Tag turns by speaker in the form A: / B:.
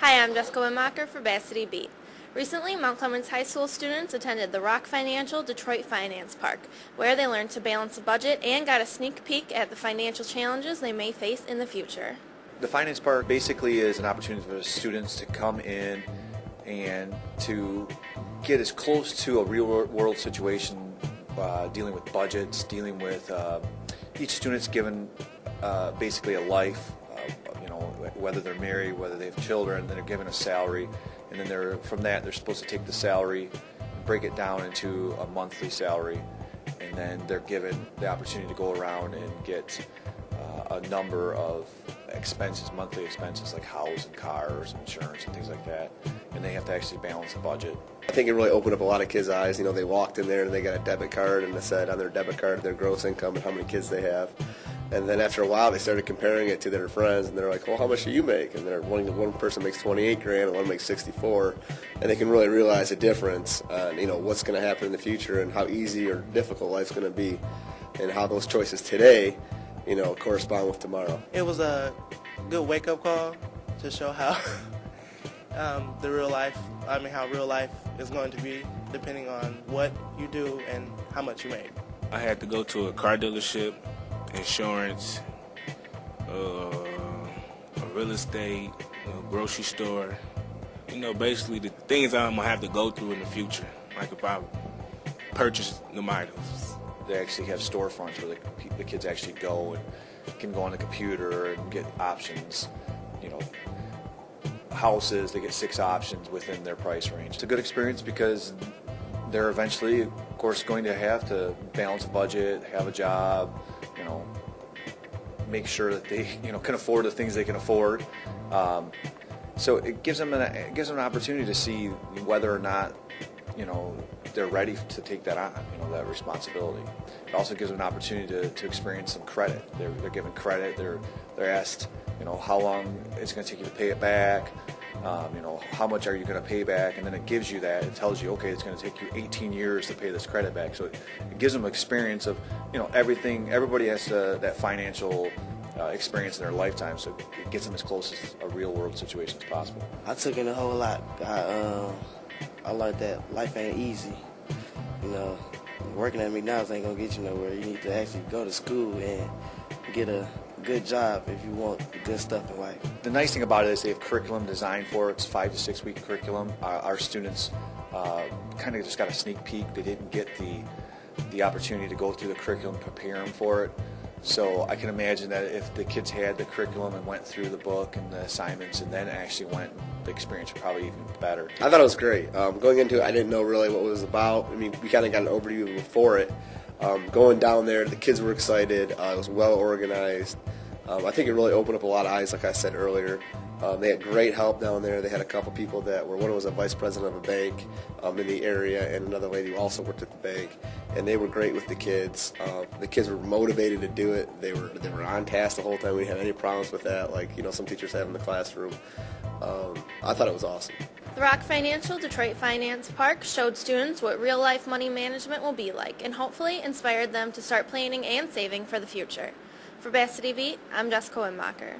A: Hi, I'm Jessica Wennmacher for Bass City Beat. Recently, Mount Clemens High School students attended the Rock Financial Detroit Finance Park, where they learned to balance a budget and got a sneak peek at the financial challenges they may face in the future.
B: The Finance Park basically is an opportunity for students to come in and to get as close to a real-world situation, dealing with budgets, dealing with each student's given basically a life. Whether they're married, whether they have children, then they're given a salary, and then from that they're supposed to take the salary, break it down into a monthly salary, and then they're given the opportunity to go around and get a number of expenses, monthly expenses like house and cars, insurance, and things like that, and they have to actually balance a budget.
C: I think it really opened up a lot of kids' eyes. They walked in there and they got a debit card, and it said on their debit card their gross income and how many kids they have. And then after a while, they started comparing it to their friends, and they're like, "Well, how much do you make?" And one person makes 28 grand, and one makes 64, and they can really realize the difference on what's going to happen in the future and how easy or difficult life's going to be, and how those choices today, correspond with tomorrow.
D: It was a good wake-up call to show how how real life is going to be, depending on what you do and how much you make.
E: I had to go to a car dealership, insurance, a real estate, grocery store. Basically the things I'm going to have to go through in the future, like if I purchase them items.
B: They actually have storefronts where the kids actually go and can go on the computer and get options. Houses, they get 6 options within their price range. It's a good experience because they're eventually, of course, going to have to balance a budget, have a job, make sure that they can afford the things they can afford. So it gives them an opportunity to see whether or not they're ready to take that on, that responsibility. It also gives them an opportunity to experience some credit. They're given credit. They're asked, how long it's going to take you to pay it back. How much are you going to pay back? And then it gives you that. It tells you, okay, it's going to take you 18 years to pay this credit back. So it gives them experience of, everything. Everybody has that financial experience in their lifetime. So it gets them as close as a real world situation as possible.
F: I took in a whole lot. I learned that life ain't easy. Working at McDonald's ain't gonna get you nowhere. You need to actually go to school and get a good job if you want good stuff in life.
B: The nice thing about it is they have curriculum designed for it. It's 5 to 6 week curriculum. Our students kind of just got a sneak peek. They didn't get the opportunity to go through the curriculum, prepare them for it. So I can imagine that if the kids had the curriculum and went through the book and the assignments and then actually went, the experience would probably even better.
C: I thought it was great. Going into it, I didn't know really what it was about. We kind of got an overview before it. Going down there, the kids were excited. It was well organized. I think it really opened up a lot of eyes, like I said earlier. They had great help down there. They had a couple people one was a vice president of a bank in the area, and another lady who also worked at the bank, and they were great with the kids. The kids were motivated to do it. They were on task the whole time. We didn't have any problems with that, like some teachers have in the classroom. I thought it was awesome.
A: The Rock Financial Detroit Finance Park showed students what real-life money management will be like and hopefully inspired them to start planning and saving for the future. For Bass City Beat, I'm Jessica Wennmacher.